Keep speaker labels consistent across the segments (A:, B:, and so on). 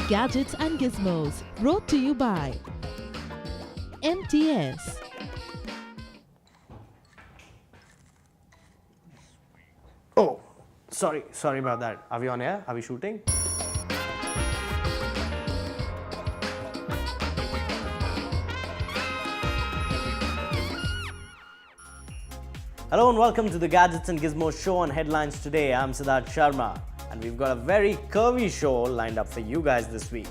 A: Gadgets and Gizmos, brought to you by MTS.
B: Oh, sorry about that. Are we on air? Are we shooting? Hello and welcome to the Gadgets and Gizmos show on Headlines Today. I'm Siddhartha Sharma and we've got a very curvy show lined up for you guys this week.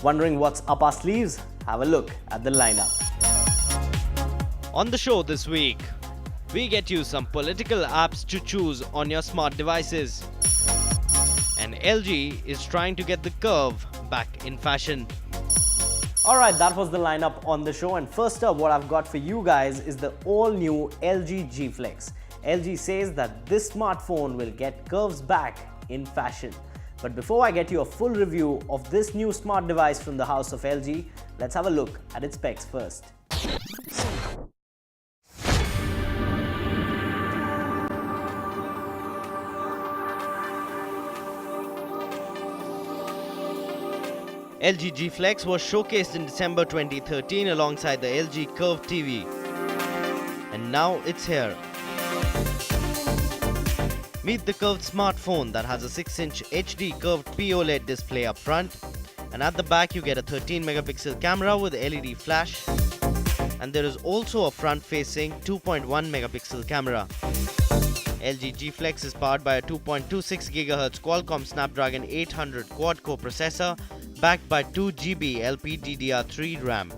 B: Wondering what's up our sleeves? Have a look at the lineup.
C: On the show this week, we get you some political apps to choose on your smart devices. And LG is trying to get the curve back in fashion.
B: Alright, that was the lineup on the show, and first up what I've got for you guys is the all-new LG GFlex. LG says that this smartphone will get curves back in fashion. But before I get you a full review of this new smart device from the house of LG, let's have a look at its specs first.
C: LG GFlex was showcased in December 2013 alongside the LG Curved TV. And now it's here. Meet the curved smartphone that has a 6-inch HD curved POLED display up front. And at the back you get a 13-megapixel camera with LED flash. And there is also a front-facing 2.1-megapixel camera. LG GFlex is powered by a 2.26 GHz Qualcomm Snapdragon 800 quad-core processor backed by 2 GB LPDDR3 RAM.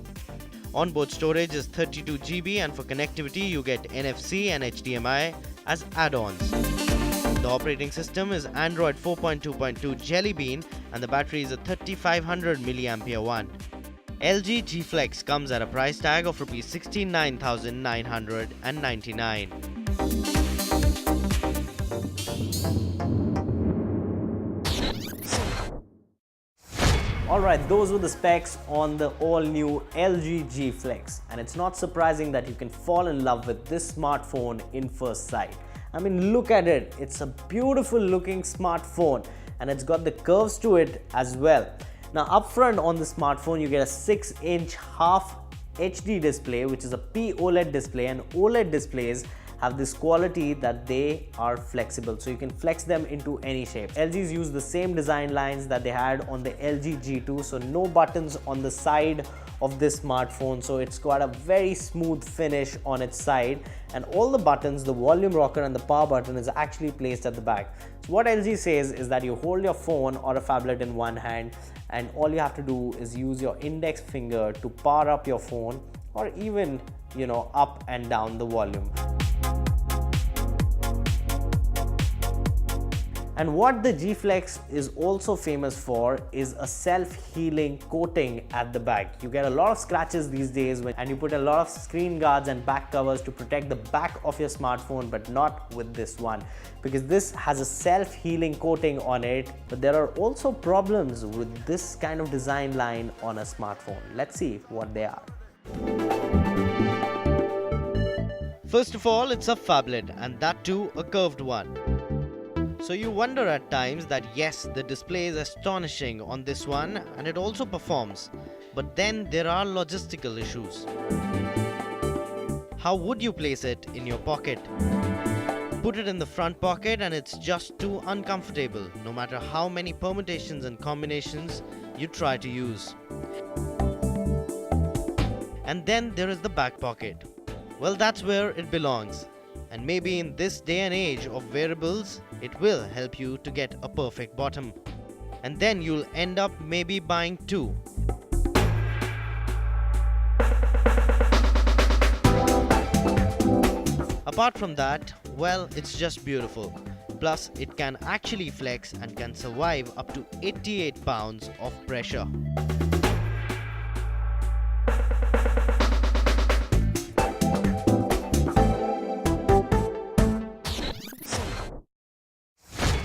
C: Onboard storage is 32 GB and for connectivity you get NFC and HDMI as add-ons. The operating system is Android 4.2.2 Jelly Bean and the battery is a 3500 mAh one. LG GFlex comes at a price tag of Rs 69,999.
B: Alright, those were the specs on the all-new LG GFlex, and it's not surprising that you can fall in love with this smartphone in first sight. I mean, look at it. It's a beautiful looking smartphone and it's got the curves to it as well. Now up front on the smartphone you get a 6-inch half HD display, which is a POLED display, and OLED displays have this quality that they are flexible, so you can flex them into any shape. LG's used the same design lines that they had on the LG G2, so no buttons on the side of this smartphone, so it's got a very smooth finish on its side, and all the buttons, the volume rocker and the power button, is actually placed at the back. So what LG says is that you hold your phone or a phablet in one hand and all you have to do is use your index finger to power up your phone or even, up and down the volume. And what the GFlex is also famous for is a self-healing coating at the back. You get a lot of scratches these days and you put a lot of screen guards and back covers to protect the back of your smartphone, but not with this one, because this has a self-healing coating on it. But there are also problems with this kind of design line on a smartphone. Let's see what they are.
C: First of all, it's a phablet, and that too a curved one. So you wonder at times that yes, the display is astonishing on this one and it also performs, but then there are logistical issues. How would you place it in your pocket? Put it in the front pocket and it's just too uncomfortable, no matter how many permutations and combinations you try to use. And then there is the back pocket. Well, that's where it belongs. And maybe in this day and age of wearables, it will help you to get a perfect bottom. And then you'll end up maybe buying two. Apart from that, well, it's just beautiful. Plus, it can actually flex and can survive up to 88 pounds of pressure.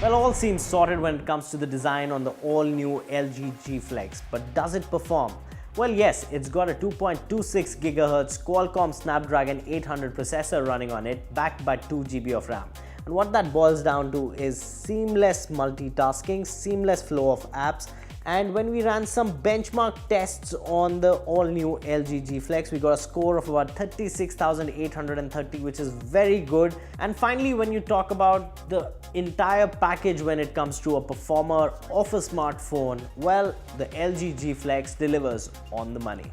B: Well, all seems sorted when it comes to the design on the all-new LG GFlex, but does it perform? Well, yes, it's got a 2.26 GHz Qualcomm Snapdragon 800 processor running on it, backed by 2 GB of RAM. And what that boils down to is seamless multitasking, seamless flow of apps, And when we ran some benchmark tests on the all-new LG GFlex, we got a score of about 36,830, which is very good. And finally, when you talk about the entire package when it comes to a performer of a smartphone, well, the LG GFlex delivers on the money.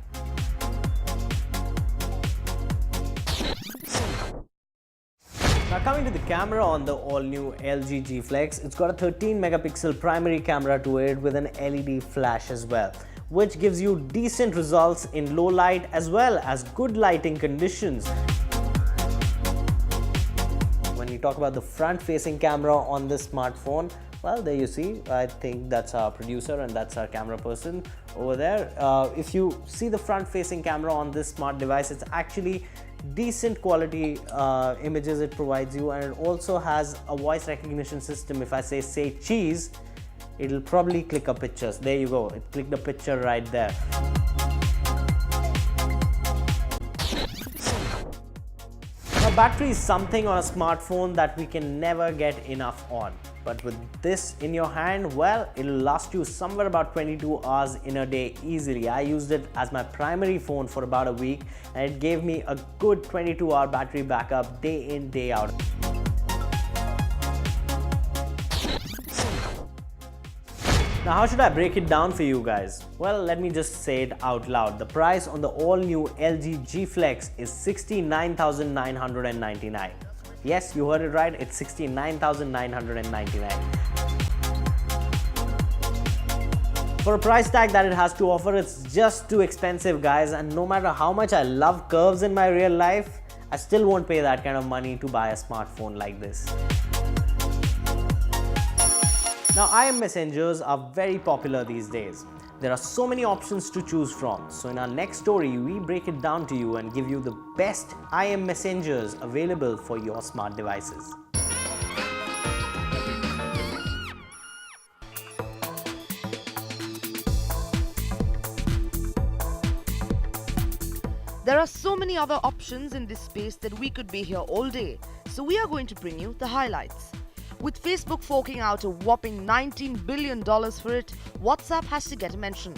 B: Now coming to the camera on the all-new LG GFlex, it's got a 13 megapixel primary camera to it with an LED flash as well, which gives you decent results in low light as well as good lighting conditions. When you talk about the front-facing camera on this smartphone, well, there you see, I think that's our producer and that's our camera person over there. If you see the front-facing camera on this smart device, it's actually decent quality images it provides you, and it also has a voice recognition system. If I say cheese, it'll probably click up pictures. There you go, it clicked a picture right there. Now, battery is something on a smartphone that we can never get enough on. But with this in your hand, well, it'll last you somewhere about 22 hours in a day easily. I used it as my primary phone for about a week, and it gave me a good 22-hour battery backup day in, day out. Now, how should I break it down for you guys? Well, let me just say it out loud. The price on the all-new LG GFlex is $69,999. Yes, you heard it right, it's $69,999. For a price tag that it has to offer, it's just too expensive, guys, and no matter how much I love curves in my real life, I still won't pay that kind of money to buy a smartphone like this. Now, IM messengers are very popular these days. There are so many options to choose from. So in our next story, we break it down to you and give you the best IM messengers available for your smart devices.
D: There are so many other options in this space that we could be here all day. So we are going to bring you the highlights. With Facebook forking out a whopping $19 billion for it, WhatsApp has to get a mention.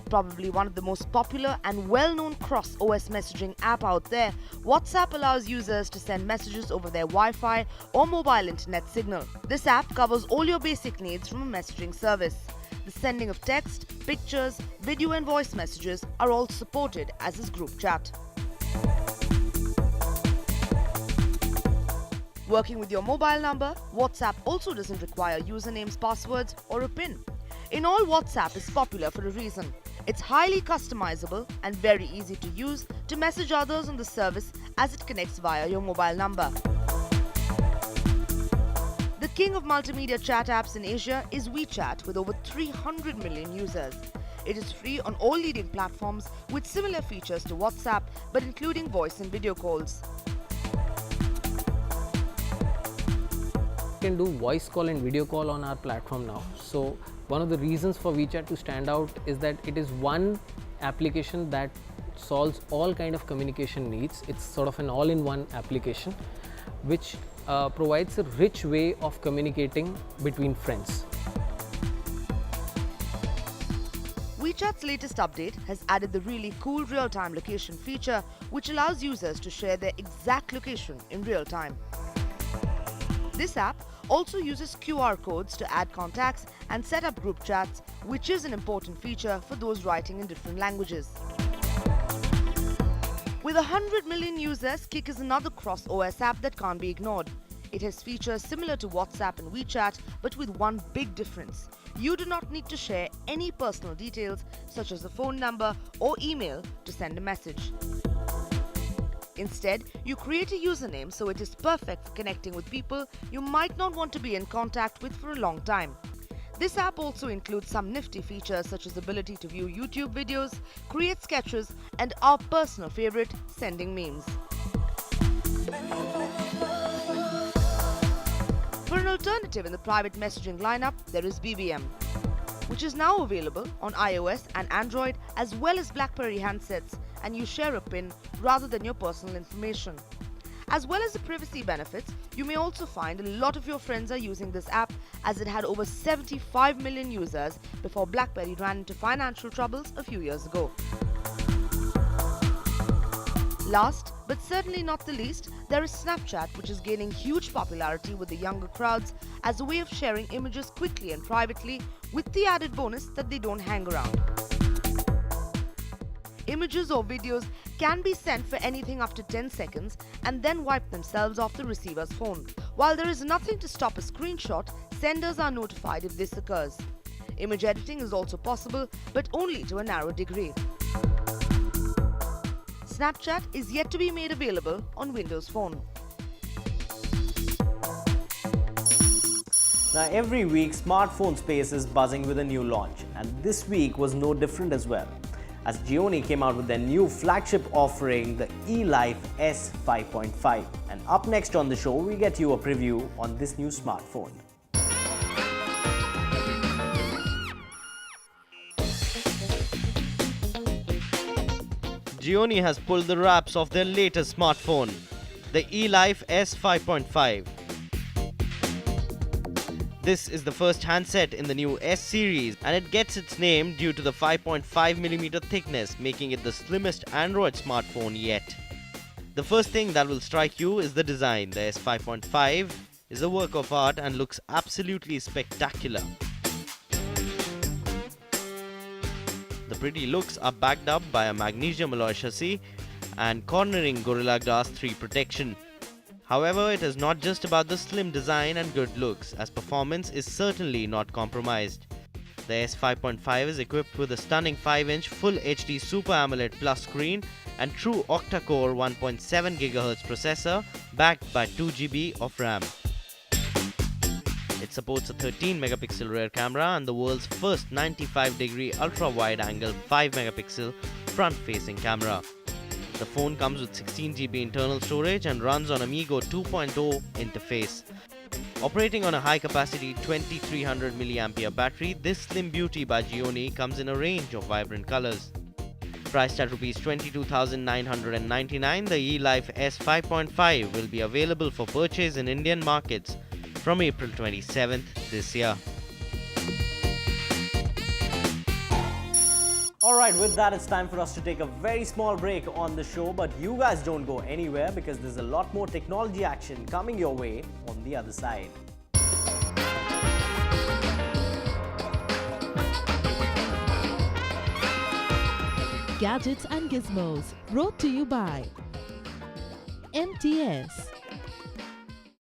D: Probably one of the most popular and well-known cross-OS messaging app out there, WhatsApp allows users to send messages over their Wi-Fi or mobile internet signal. This app covers all your basic needs from a messaging service. The sending of text, pictures, video and voice messages are all supported as is group chat. Working with your mobile number, WhatsApp also doesn't require usernames, passwords, or a PIN. In all, WhatsApp is popular for a reason. It's highly customizable and very easy to use to message others on the service as it connects via your mobile number. The king of multimedia chat apps in Asia is WeChat with over 300 million users. It is free on all leading platforms with similar features to WhatsApp but including voice and video calls.
E: Can do voice call and video call on our platform now. So one of the reasons for WeChat to stand out is that it is one application that solves all kind of communication needs. It's sort of an all-in-one application which provides a rich way of communicating between friends.
D: WeChat's latest update has added the really cool real-time location feature, which allows users to share their exact location in real time. This app also uses QR codes to add contacts and set up group chats, which is an important feature for those writing in different languages. With 100 million users, Kik is another cross-OS app that can't be ignored. It has features similar to WhatsApp and WeChat, but with one big difference. You do not need to share any personal details such as a phone number or email to send a message. Instead, you create a username so it is perfect for connecting with people you might not want to be in contact with for a long time. This app also includes some nifty features such as the ability to view YouTube videos, create sketches, and our personal favorite, sending memes. For an alternative in the private messaging lineup, there is BBM, which is now available on iOS and Android as well as BlackBerry handsets, and you share a PIN rather than your personal information. As well as the privacy benefits, you may also find a lot of your friends are using this app as it had over 75 million users before BlackBerry ran into financial troubles a few years ago. Last, but certainly not the least, there is Snapchat, which is gaining huge popularity with the younger crowds as a way of sharing images quickly and privately, with the added bonus that they don't hang around. Images or videos can be sent for anything up to 10 seconds and then wipe themselves off the receiver's phone. While there is nothing to stop a screenshot, senders are notified if this occurs. Image editing is also possible, but only to a narrow degree. Snapchat is yet to be made available on Windows Phone.
B: Now every week, smartphone space is buzzing with a new launch, and this week was no different as well, as Gionee came out with their new flagship offering, the Elife S 5.5. And up next on the show, we get you a preview on this new smartphone.
C: Gionee has pulled the wraps off their latest smartphone, the Elife S 5.5. This is the first handset in the new S series, and it gets its name due to the 5.5mm thickness, making it the slimmest Android smartphone yet. The first thing that will strike you is the design. The S 5.5 is a work of art and looks absolutely spectacular. The pretty looks are backed up by a magnesium alloy chassis and cornering Gorilla Glass 3 protection. However, it is not just about the slim design and good looks, as performance is certainly not compromised. The S 5.5 is equipped with a stunning 5-inch Full HD Super AMOLED Plus screen and true octa-core 1.7 GHz processor backed by 2GB of RAM. It supports a 13-megapixel rear camera and the world's first 95-degree ultra-wide-angle 5-megapixel front-facing camera. The phone comes with 16GB internal storage and runs on Amigo 2.0 interface. Operating on a high-capacity 2300 mAh battery, this slim beauty by Gionee comes in a range of vibrant colors. Priced at Rs 22,999, the Elife S 5.5 will be available for purchase in Indian markets from April 27th this year.
B: Alright, with that, it's time for us to take a very small break on the show, but you guys don't go anywhere because there's a lot more technology action coming your way on the other side.
A: Gadgets and Gizmos, brought to you by MTS.